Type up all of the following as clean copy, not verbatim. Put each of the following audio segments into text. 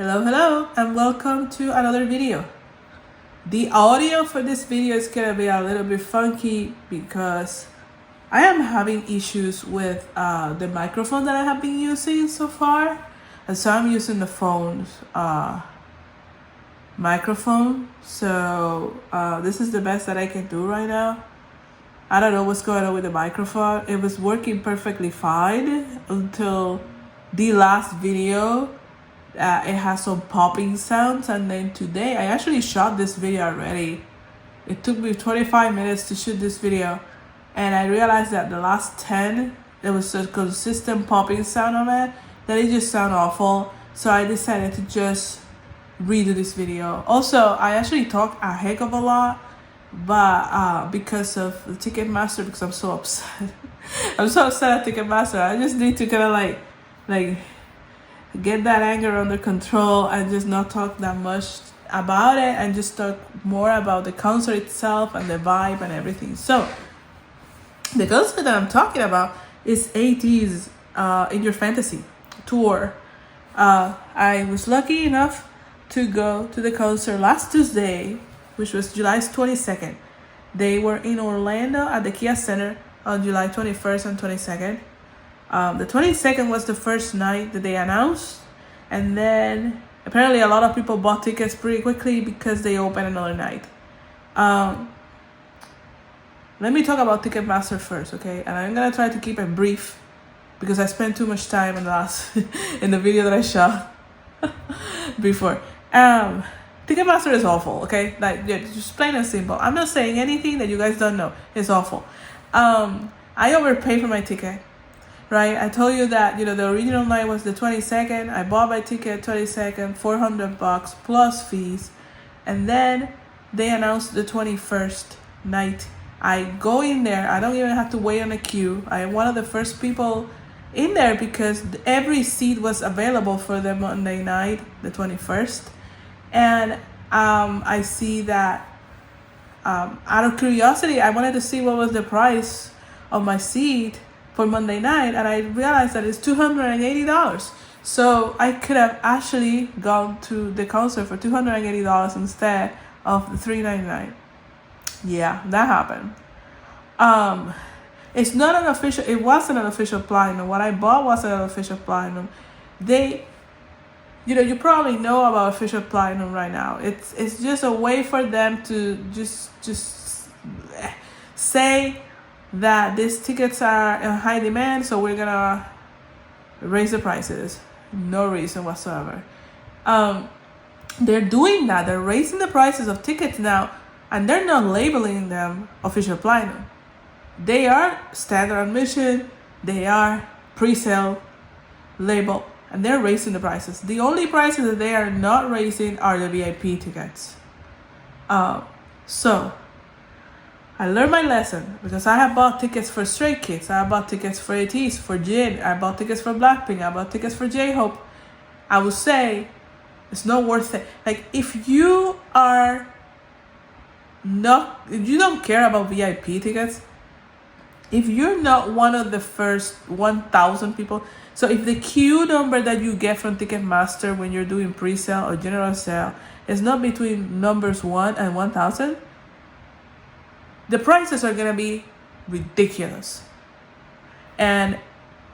Hello, and welcome to another video. The audio for this video is gonna be a little bit funky because I am having issues with the microphone that I have been using so far, and so I'm using the phone's microphone. So this is the best that I can do right now. I don't know what's going on with the microphone. It was working perfectly fine until the last video. It has some popping sounds, and then today I actually shot this video already. It took me 25 minutes to shoot this video, and I realized that the last 10 there was a consistent popping sound on it that it just sounded awful. So I decided to just redo this video. Also, I actually talk a heck of a lot, but because of the Ticketmaster, because I'm so upset. I'm so upset at Ticketmaster. I just need to kind of like get that anger under control and just not talk that much about it and just talk more about the concert itself and the vibe and everything. So the concert that I'm talking about is Ateez In Your Fantasy tour. I was lucky enough to go to the concert last Tuesday, which was July 22nd. They were in Orlando at the Kia Center on July 21st and 22nd. The 22nd was the first night that they announced, and then apparently a lot of people bought tickets pretty quickly because they opened another night. Let me talk about Ticketmaster first, okay? And I'm gonna try to keep it brief because I spent too much time in the last in the video that I shot before. Ticketmaster is awful, okay? Like, yeah, just plain and simple. I'm not saying anything that you guys don't know. It's awful. I overpaid for my ticket. Right, I told you that the original night was the 22nd. I bought my ticket 22nd, $400 plus fees, and then they announced the 21st night. I go in there. I don't even have to wait on a queue. I am one of the first people in there because every seat was available for the Monday night, the 21st, and I see that out of curiosity, I wanted to see what was the price of my seat for Monday night, and I realized that it's $280. So I could have actually gone to the concert for $280 instead of the $399. Yeah, that happened. It's not an official. It wasn't an official platinum. What I bought wasn't an official platinum. They, you probably know about official platinum right now. It's just a way for them to just say that these tickets are in high demand, so we're gonna raise the prices. No reason whatsoever. They're doing that. They're raising the prices of tickets now, and they're not labeling them official platinum. They are standard admission. They are pre-sale label, and they're raising the prices. The only prices that they are not raising are the VIP tickets. So I learned my lesson because I have bought tickets for Stray Kids. I bought tickets for Ateez, for Jin. I bought tickets for Blackpink. I bought tickets for J-Hope. I would say it's not worth it. Like, if you don't care about VIP tickets, if you're not one of the first 1,000 people, so if the queue number that you get from Ticketmaster when you're doing pre-sale or general sale is not between numbers 1 and 1,000, the prices are gonna be ridiculous, and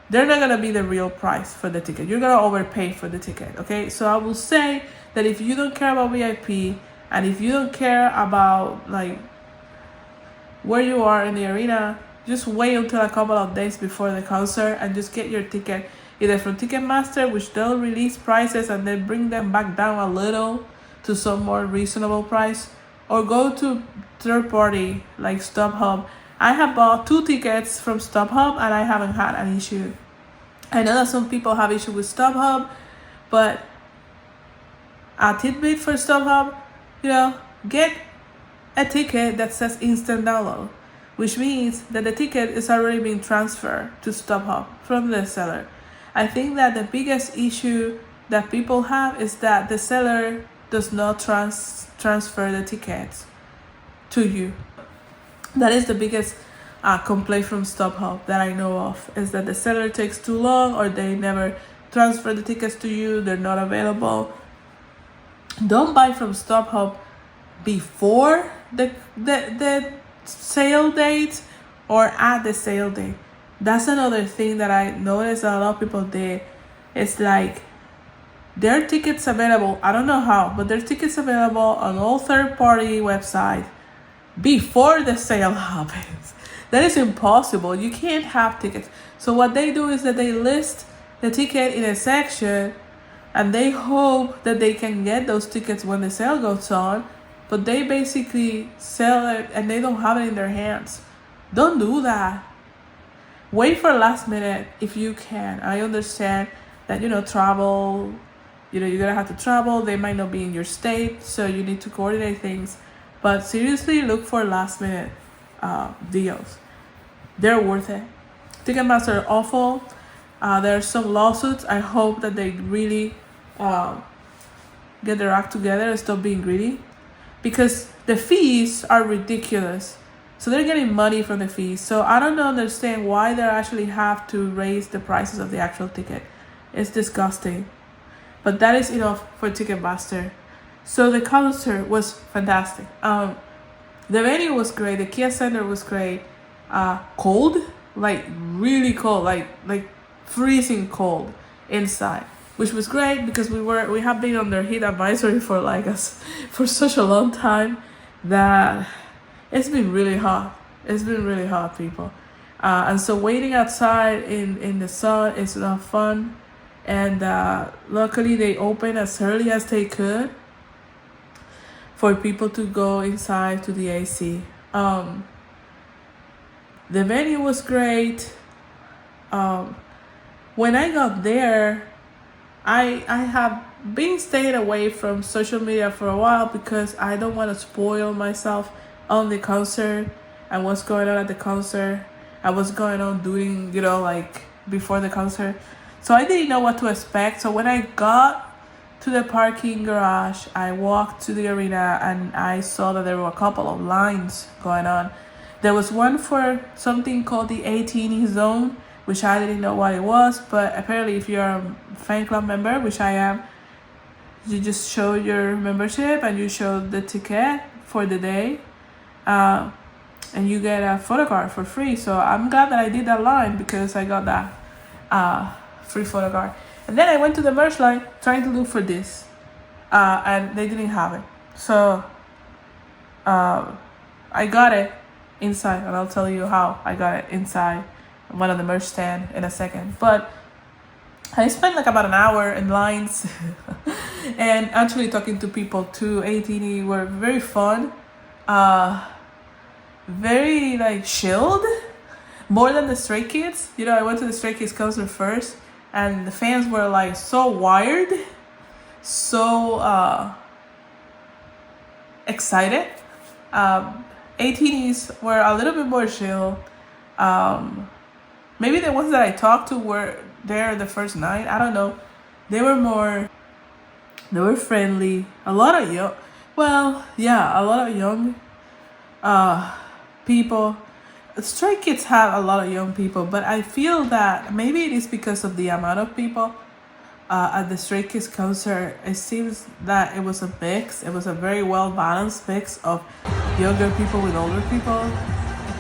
they're not gonna be the real price for the ticket. You're gonna overpay for the ticket, okay? So I will say that if you don't care about VIP, and if you don't care about like where you are in the arena, just wait until a couple of days before the concert and just get your ticket either from Ticketmaster, which they'll release prices and then bring them back down a little to some more reasonable price, or go to third party like StubHub. I have bought 2 tickets from StubHub and I haven't had an issue. I know that some people have issue with StubHub, but a tidbit for StubHub, get a ticket that says instant download, which means that the ticket is already being transferred to StubHub from the seller. I think that the biggest issue that people have is that the seller does not transfer the tickets to you. That is the biggest complaint from StubHub that I know of, is that the seller takes too long, or they never transfer the tickets to you, they're not available. Don't buy from StubHub before the sale date or at the sale date. That's another thing that I noticed a lot of people did. It's like there are tickets available. I don't know how, but there are tickets available on all third-party websites before the sale happens. That is impossible. You can't have tickets. So what they do is that they list the ticket in a section, and they hope that they can get those tickets when the sale goes on, but they basically sell it and they don't have it in their hands. Don't do that. Wait for last minute if you can. I understand that, travel, you're gonna have to travel. They might not be in your state, so you need to coordinate things. But seriously, look for last minute deals. They're worth it. Ticketmaster are awful. There are some lawsuits. I hope that they really get their act together and stop being greedy, because the fees are ridiculous. So they're getting money from the fees. So I don't understand why they actually have to raise the prices of the actual ticket. It's disgusting. But that is enough for Ticketmaster. So the concert was fantastic. The venue was great. The Kia Center was great. Cold, like really cold, like freezing cold inside, which was great because we have been under heat advisory for for such a long time that it's been really hot. It's been really hot, people. And so waiting outside in the sun is not fun. And luckily they opened as early as they could for people to go inside to the AC. The venue was great. When I got there, I have been staying away from social media for a while because I don't want to spoil myself on the concert and what's going on at the concert and what's going on doing, before the concert. So I didn't know what to expect. So when I got to the parking garage, I walked to the arena and I saw that there were a couple of lines going on. There was one for something called the Ateez zone, which I didn't know what it was, but apparently if you're a fan club member, which I am, you just show your membership and you show the ticket for the day, and you get a photo card for free. So I'm glad that I did that line because I got that free photo card. And then I went to the merch line trying to look for this, and they didn't have it. So I got it inside, and I'll tell you how I got it inside one of the merch stand in a second. But I spent about an hour in lines and actually talking to people too. 18 were very fun, very chilled, more than the Stray Kids. I went to the Stray Kids concert first, and the fans were so wired, so excited. 18s were a little bit more chill. Maybe the ones that I talked to were there the first night. I don't know. They were friendly. A lot of young people. Stray Kids have a lot of young people, but I feel that maybe it is because of the amount of people at the Stray Kids concert. It seems that it was a mix. It was a very well balanced mix of younger people with older people.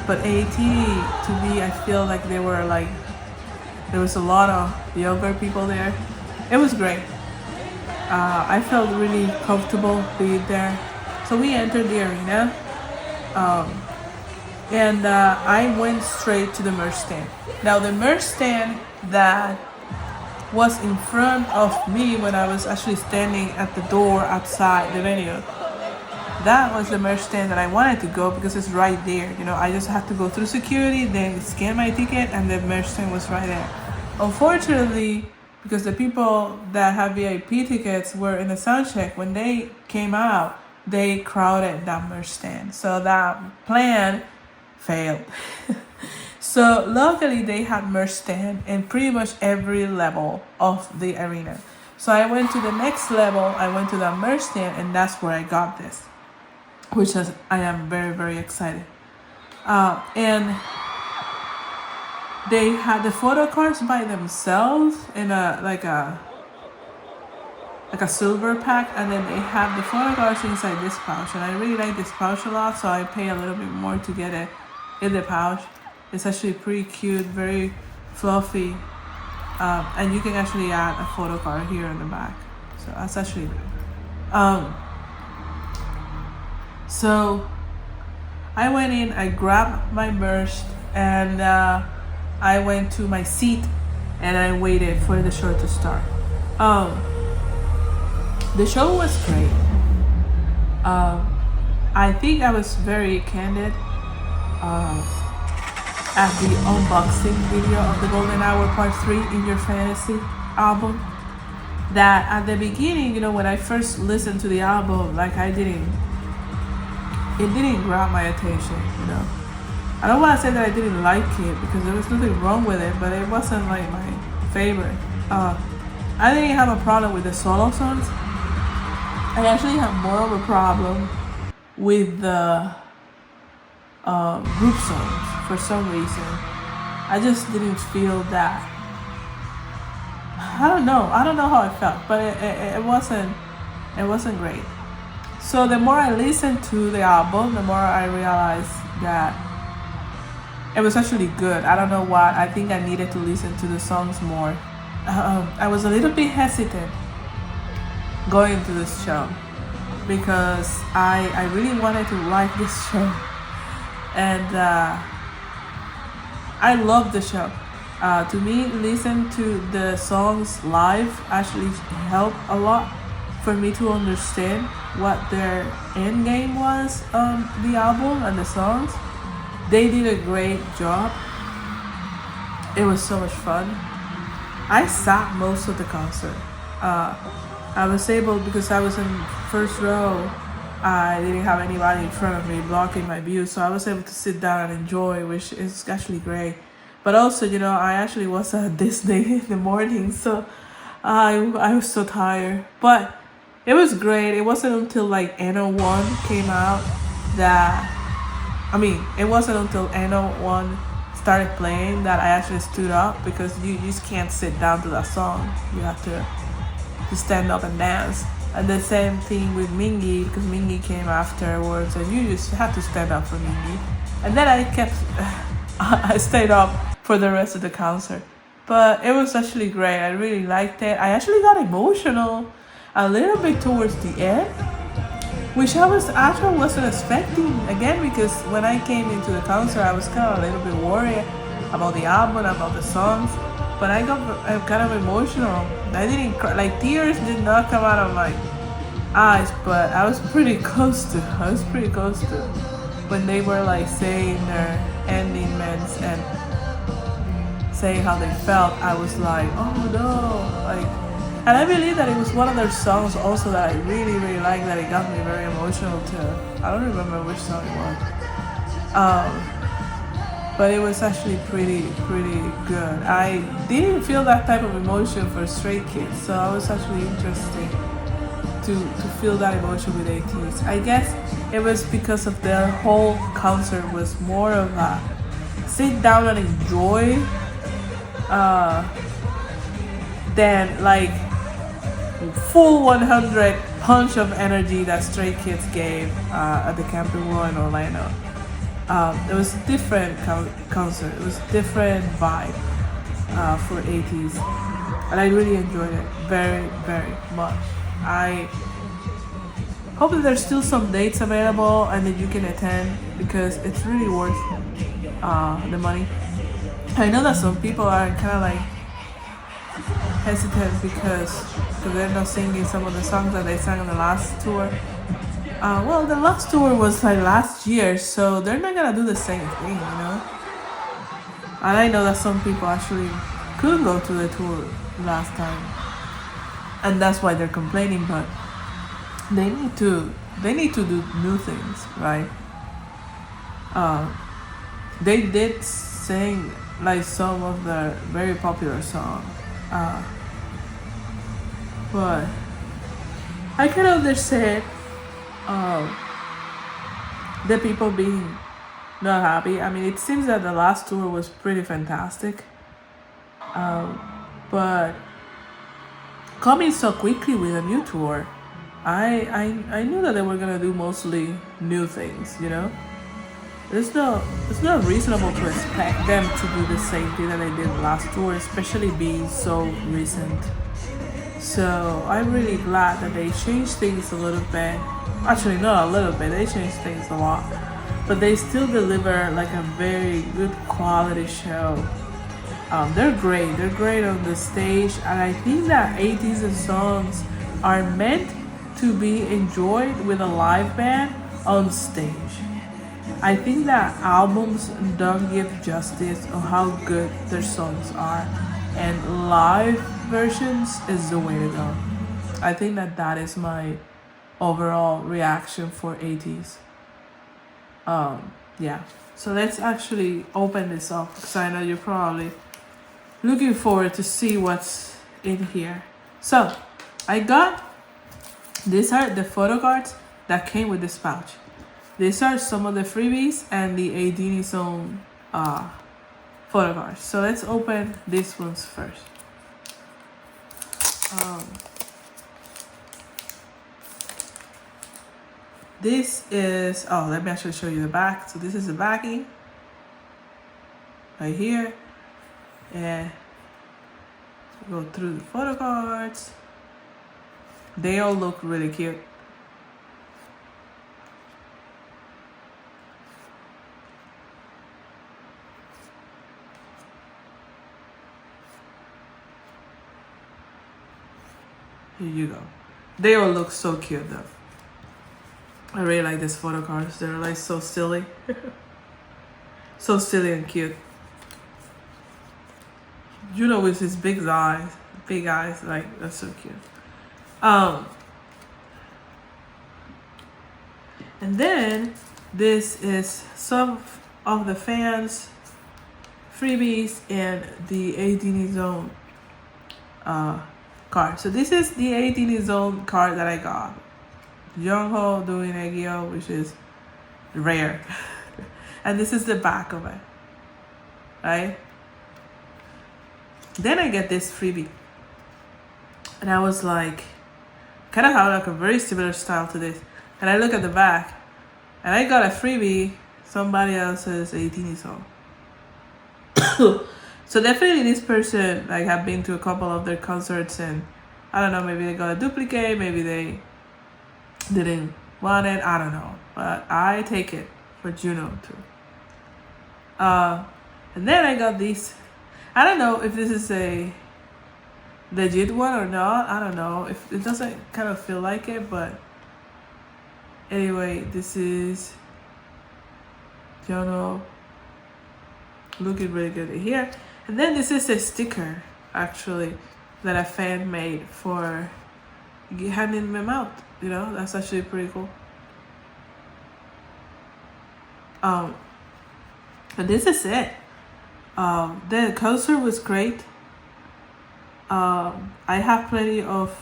But AT, to me, I feel like there was a lot of younger people there. It was great. I felt really comfortable being there. So we entered the arena, and I went straight to the merch stand. Now the merch stand that was in front of me when I was actually standing at the door outside the venue, that was the merch stand that I wanted to go because it's right there. I just have to go through security, then scan my ticket, and the merch stand was right there. Unfortunately, because the people that have VIP tickets were in the sound check, when they came out, they crowded that merch stand. So that plan failed. So luckily they had merch stand in pretty much every level of the arena. So I went to the next level, I went to the merch stand, and that's where I got this, which is, I am very, very excited. And they had the photo cards by themselves in a like a silver pack, and then they have the photo cards inside this pouch, and I really like this pouch a lot, so I pay a little bit more to get it in the pouch. It's actually pretty cute, very fluffy, and you can actually add a photo card here in the back, so that's actually good. So I went in, I grabbed my merch, and I went to my seat and I waited for the show to start. The show was great. I think I was very candid at the unboxing video of the Golden Hour Part 3 in Your Fantasy album. That at the beginning, when I first listened to the album, like it didn't grab my attention, I don't want to say that I didn't like it because there was nothing wrong with it, but it wasn't like my favorite. I didn't have a problem with the solo songs. I actually have more of a problem with the group songs for some reason. I just didn't feel that. I don't know how I felt, but it wasn't great. So the more I listened to the album, the more I realized that it was actually good. I don't know why. I think I needed to listen to the songs more. I was a little bit hesitant going to this show because I really wanted to like this show, and I love the show. To me, listen to the songs live actually helped a lot for me to understand what their end game was on the album and the songs. They did a great job. It was so much fun. I sat most of the concert. I was able, because I was in first row, I didn't have anybody in front of me blocking my view, so I was able to sit down and enjoy, which is actually great. But also, I actually was at Disney in the morning, so I was so tired. But it was great. It wasn't until like NO1 came out it wasn't until NO1 started playing that I actually stood up, because you just can't sit down to that song. You have to stand up and dance. And the same thing with Mingy, because Mingy came afterwards, and you just have to stand up for Mingy. And then I stayed up for the rest of the concert. But it was actually great. I really liked it. I actually got emotional a little bit towards the end, which I wasn't expecting, again, because when I came into the concert, I was kind of a little bit worried about the album, about the songs, but I got kind of emotional. I didn't cry, like tears did not come out of my eyes, but I was pretty close to when they were like saying their endings and saying how they felt. I was like, oh no, and I believe that it was one of their songs also that I really, really liked, that it got me very emotional too. I don't remember which song it was. But it was actually pretty good. I didn't feel that type of emotion for Stray Kids, so I was actually interested to feel that emotion with Ateez. I guess it was because of their whole concert was more of a sit down and enjoy than like full 100 punch of energy that Stray Kids gave at the Camping World in Orlando. It was a different concert. It was a different vibe for Ateez, and I really enjoyed it very, very much. I hope that there's still some dates available and that you can attend, because it's really worth the money. I know that some people are kind of like hesitant because they're not singing some of the songs that they sang on the last tour. Well, the last tour was like last year, so they're not gonna do the same thing, And I know that some people actually couldn't go to the tour last time, and that's why they're complaining. But they need to do new things, right? They did sing like some of the very popular songs, but I can understand the people being not happy. I mean, it seems that the last tour was pretty fantastic, but coming so quickly with a new tour. I knew that they were gonna do mostly new things, you know? It's not reasonable to expect them to do the same thing that they did last tour, especially being so recent. So I'm really glad that they changed things a little bit. Actually, not a little bit, they changed things a lot. But they still deliver like a very good quality show. They're great. They're great on the stage, and I think that Ateez songs are meant to be enjoyed with a live band on stage. I think that albums don't give justice on how good their songs are, and live versions is the way to go. I think that that is my overall reaction for Ateez. Yeah. So let's actually open this up because I know you're probably looking forward to see what's in here. So I got, these are the photo cards that came with this pouch. These are some of the freebies and the Ateez own photo cards. So let's open these ones first. This is, oh, let me actually show you the back. So this is the backing right here. And go through the photo cards. They all look really cute. Here you go. They all look so cute though. I really like these photo cards. They're like so silly. So silly and cute. You know, with his big eyes, like that's so cute. And then this is some of the fans' freebies and the Ateez own card. So this is the Ateez own card that I got. Jungho doing Egyo, which is rare. And this is the back of it, right? Then I get this freebie. And I was like, kind of have like a very similar style to this. And I look at the back, and I got a freebie, somebody else's Ateez song. So definitely this person like have been to a couple of their concerts, and I don't know, maybe they got a duplicate, maybe they didn't want it, I don't know. But I take it for Juno too. And then I got these. I don't know if this is a legit one or not. I don't know. If it doesn't kind of feel like it, but anyway, this is Juno looking really good here. And then this is a sticker actually that a fan made for handing them out. You know, that's actually pretty cool. And this is it. The concert was great. I have plenty of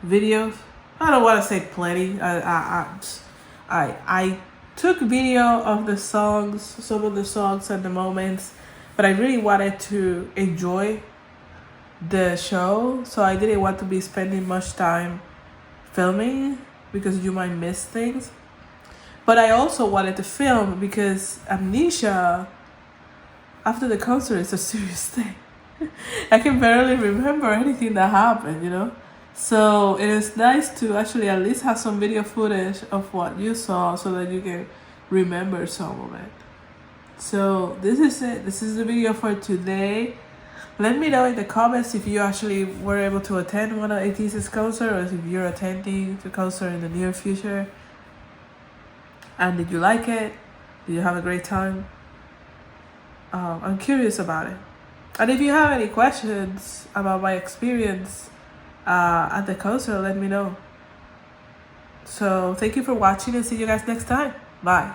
videos. I don't want to say plenty. I took video of the songs, some of the songs and the moments, but I really wanted to enjoy the show, so I didn't want to be spending much time filming because you might miss things. But I also wanted to film because amnesia after the concert is a serious thing. I can barely remember anything that happened, you know? So it is nice to actually at least have some video footage of what you saw so that you can remember some of it. So this is it. This is the video for today. Let me know in the comments if you actually were able to attend one of Ateez's concert, or if you're attending the concert in the near future. And did you like it? Did you have a great time? I'm curious about it. And if you have any questions about my experience at the concert, let me know. So thank you for watching, and see you guys next time. Bye.